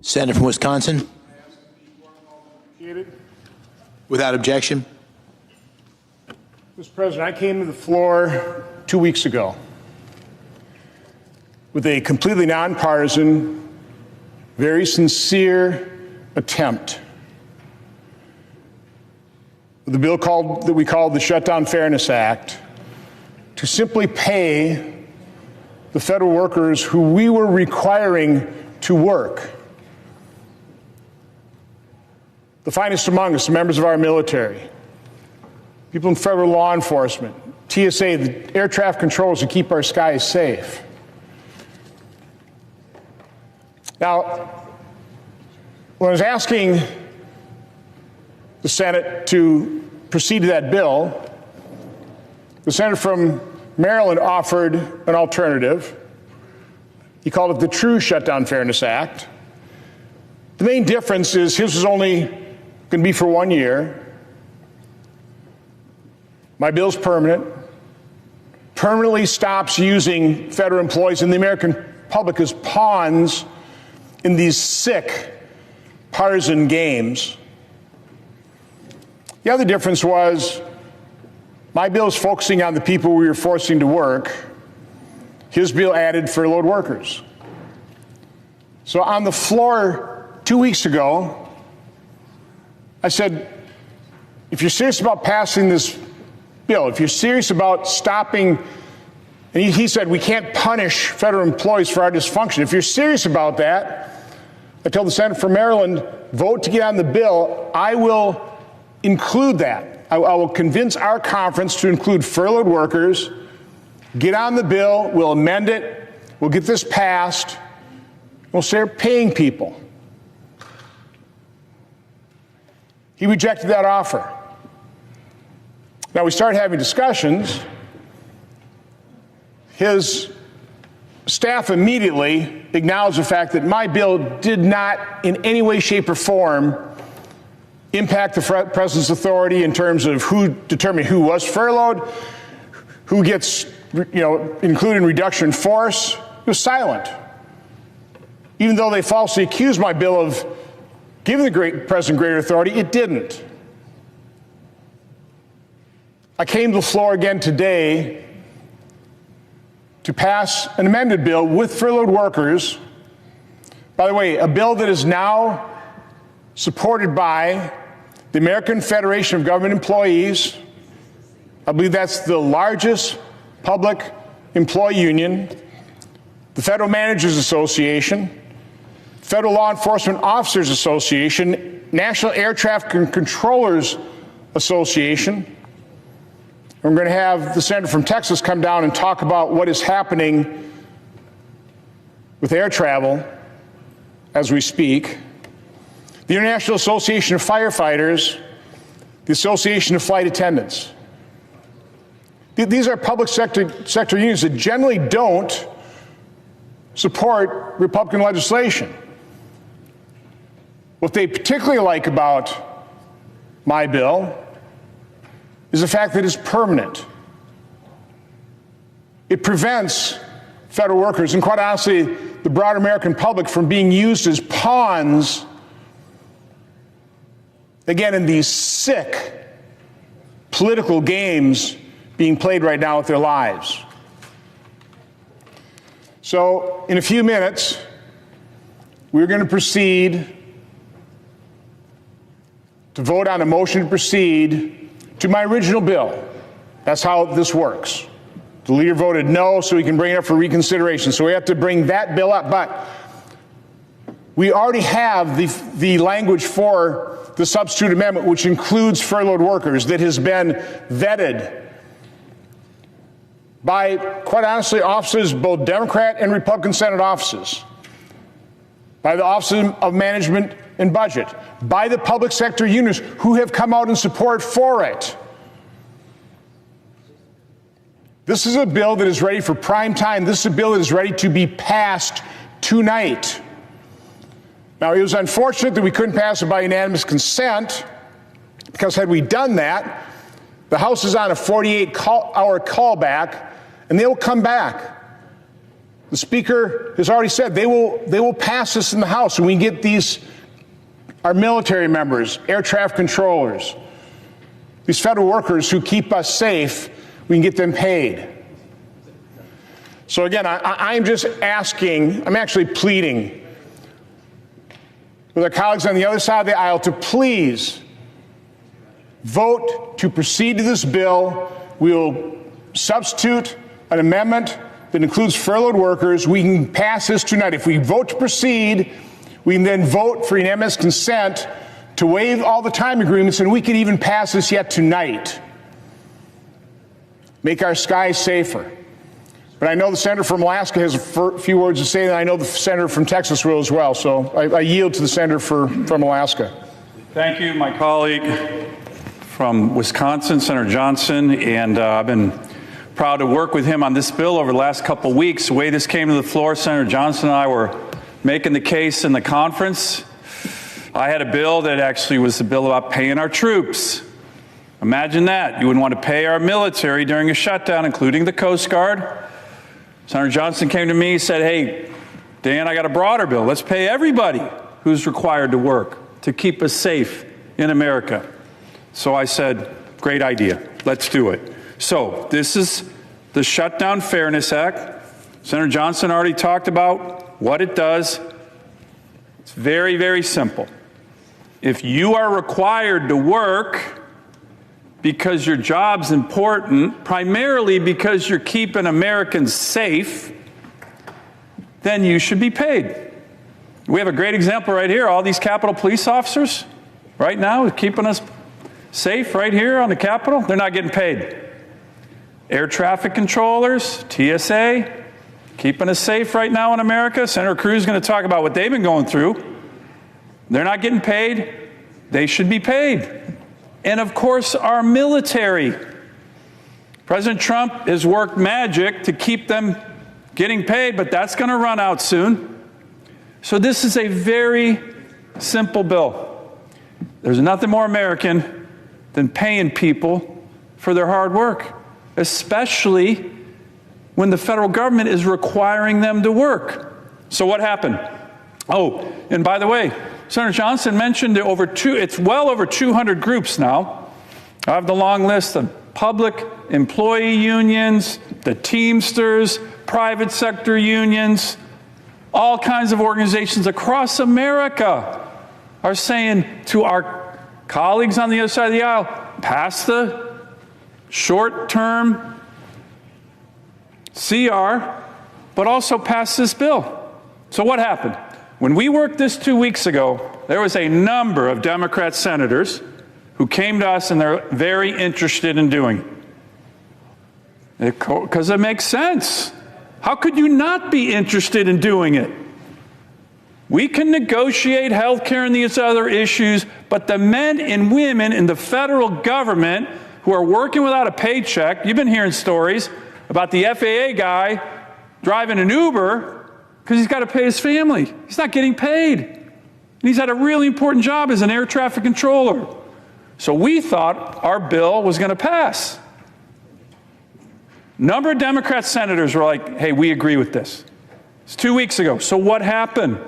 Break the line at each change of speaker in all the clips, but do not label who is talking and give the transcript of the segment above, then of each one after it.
Senator from Wisconsin. Without objection.
Mr. President, I came to the floor 2 weeks ago with a completely nonpartisan, very sincere attempt with a bill that we called the Shutdown Fairness Act to simply pay the federal workers who we were requiring to work. The finest among us, members of our military, people in federal law enforcement, TSA, the air traffic controllers who keep our skies safe. Now, when I was asking the Senate to proceed to that bill, the senator from Maryland offered an alternative. He called it the True Shutdown Fairness Act. The main difference is his was only going to be for 1 year. My bill's permanent. Permanently stops using federal employees and the American public as pawns in these sick partisan games. The other difference was my bill is focusing on the people we were forcing to work. His bill added furloughed workers. So on the floor 2 weeks ago, I said, if you're serious about passing this bill, if you're serious about stopping, and he said we can't punish federal employees for our dysfunction. If you're serious about that, I told the senator from Maryland, vote to get on the bill. I will include that. I will convince our conference to include furloughed workers, get on the bill, we'll amend it, we'll get this passed, we'll start paying people. He rejected that offer. Now we started having discussions. His staff immediately acknowledged the fact that my bill did not in any way, shape, or form impact the president's authority in terms of who determined who was furloughed, who gets, included in reduction in force. It was silent. Even though they falsely accused my bill of giving the president greater authority, it didn't. I came to the floor again today to pass an amended bill with furloughed workers. By the way, a bill that is now supported by the American Federation of Government Employees. I believe that's the largest public employee union, the Federal Managers Association, Federal Law Enforcement Officers Association, National Air Traffic Controllers Association. We're going to have the senator from Texas come down and talk about what is happening with air travel as we speak. The International Association of Firefighters, the Association of Flight Attendants. These are public sector unions that generally don't support Republican legislation. What they particularly like about my bill is the fact that it's permanent. It prevents federal workers, and quite honestly, the broader American public, from being used as pawns, again, in these sick political games being played right now with their lives. So, in a few minutes, we're going to proceed to vote on a motion to proceed to my original bill. That's how this works. The leader voted no, so he can bring it up for reconsideration. So we have to bring that bill up. But we already have the language for the substitute amendment, which includes furloughed workers, that has been vetted by, quite honestly, offices, both Democrat and Republican Senate offices, by the Office of Management and Budget, by the public sector unions who have come out in support for it. This is a bill that is ready for prime time. This is a bill that is ready to be passed tonight. Now, it was unfortunate that we couldn't pass it by unanimous consent, because had we done that, the House is on a 48-hour callback, and they'll come back The Speaker has already said they will pass this in the House, and we can get our military members, air traffic controllers, these federal workers who keep us safe, we can get them paid. So again, I'm just asking, I'm actually pleading with our colleagues on the other side of the aisle to please vote to proceed to this bill. We will substitute an amendment that includes furloughed workers. We can pass this tonight. If we vote to proceed, we can then vote for unanimous consent to waive all the time agreements, and we can even pass this yet tonight. Make our skies safer. But I know the senator from Alaska has a few words to say, and I know the senator from Texas will as well. So I yield to the senator from Alaska.
Thank you, my colleague from Wisconsin, Senator Johnson, and I've been proud to work with him on this bill over the last couple of weeks. The way this came to the floor, Senator Johnson and I were making the case in the conference. I had a bill that actually was a bill about paying our troops. Imagine that. You wouldn't want to pay our military during a shutdown, including the Coast Guard. Senator Johnson came to me and said, hey, Dan, I got a broader bill. Let's pay everybody who's required to work to keep us safe in America. So I said, great idea. Let's do it. So this is the Shutdown Fairness Act. Senator Johnson already talked about what it does. It's very, very simple. If you are required to work because your job's important, primarily because you're keeping Americans safe, then you should be paid. We have a great example right here. All these Capitol police officers right now keeping us safe right here on the Capitol, they're not getting paid. Air traffic controllers, TSA, keeping us safe right now in America. Senator Cruz is going to talk about what they've been going through. They're not getting paid. They should be paid. And of course, our military. President Trump has worked magic to keep them getting paid, but that's going to run out soon. So this is a very simple bill. There's nothing more American than paying people for their hard work, especially when the federal government is requiring them to work. So what happened? Oh, and by the way, Senator Johnson mentioned it's well over 200 groups now. I have the long list of public employee unions, the Teamsters, private sector unions, all kinds of organizations across America are saying to our colleagues on the other side of the aisle, pass the short-term CR, but also pass this bill. So what happened? When we worked this 2 weeks ago, there was a number of Democrat senators who came to us and they're very interested in doing it. Because it makes sense. How could you not be interested in doing it? We can negotiate health care and these other issues, but the men and women in the federal government who are working without a paycheck, you've been hearing stories about the FAA guy driving an Uber because he's got to pay his family. He's not getting paid. And he's had a really important job as an air traffic controller. So we thought our bill was going to pass. A number of Democrat senators were like, hey, we agree with this. It's 2 weeks ago. So what happened?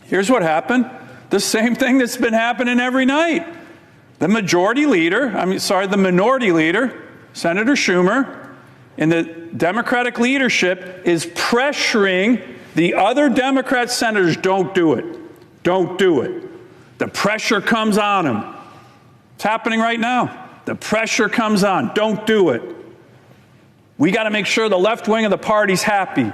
Here's what happened. The same thing that's been happening every night. The minority leader, Senator Schumer, and the Democratic leadership is pressuring the other Democrat senators, don't do it. Don't do it. The pressure comes on them. It's happening right now. The pressure comes on. Don't do it. We got to make sure the left wing of the party's happy.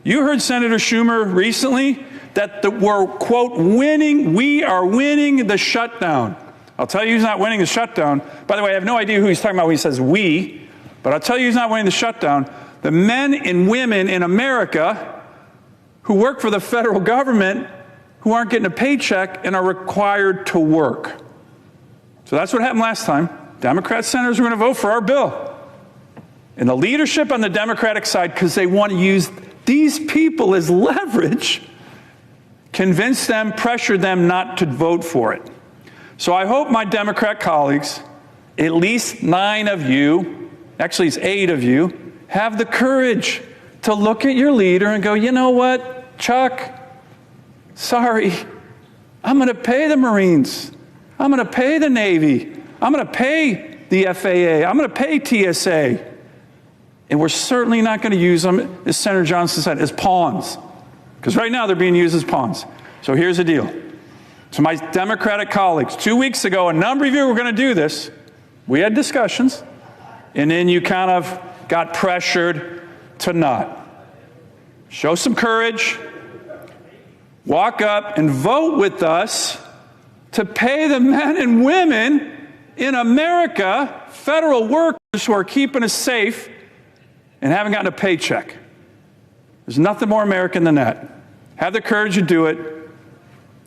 You heard Senator Schumer recently that we're, quote, winning. We are winning the shutdown. I'll tell you who's not winning the shutdown. By the way, I have no idea who he's talking about when he says we, but I'll tell you who's not winning the shutdown. The men and women in America who work for the federal government who aren't getting a paycheck and are required to work. So that's what happened last time. Democrat senators are going to vote for our bill. And the leadership on the Democratic side, because they want to use these people as leverage, convince them, pressure them not to vote for it. So I hope my Democrat colleagues, at least 9 of you, actually it's 8 of you, have the courage to look at your leader and go, you know what, Chuck, sorry, I'm going to pay the Marines. I'm going to pay the Navy. I'm going to pay the FAA. I'm going to pay TSA. And we're certainly not going to use them, as Senator Johnson said, as pawns. Because right now they're being used as pawns. So here's the deal. To my Democratic colleagues, 2 weeks ago, a number of you were going to do this. We had discussions. And then you kind of got pressured to not. Show some courage. Walk up and vote with us to pay the men and women in America, federal workers who are keeping us safe and haven't gotten a paycheck. There's nothing more American than that. Have the courage to do it.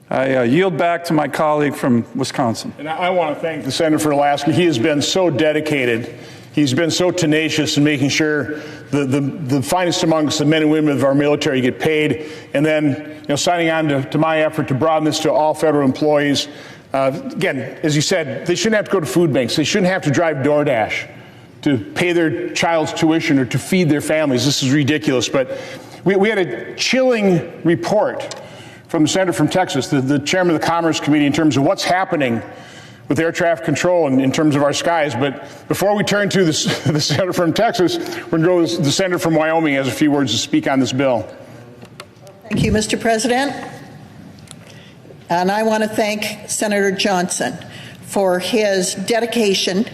I yield back to my colleague from Wisconsin.
And I want to thank the Senator from Alaska. He has been so dedicated. He's been so tenacious in making sure the finest amongst the men and women of our military get paid, and then signing on to my effort to broaden this to all federal employees. Again, as you said, they shouldn't have to go to food banks. They shouldn't have to drive DoorDash to pay their child's tuition or to feed their families. This is ridiculous. But we had a chilling report from the Senator from Texas, the chairman of the Commerce Committee, in terms of what's happening with air traffic control and in terms of our skies. But before we turn to the Senator from Texas, we're going to go to the Senator from Wyoming has a few words to speak on this bill.
Thank you, Mr. President. And I want to thank Senator Johnson for his dedication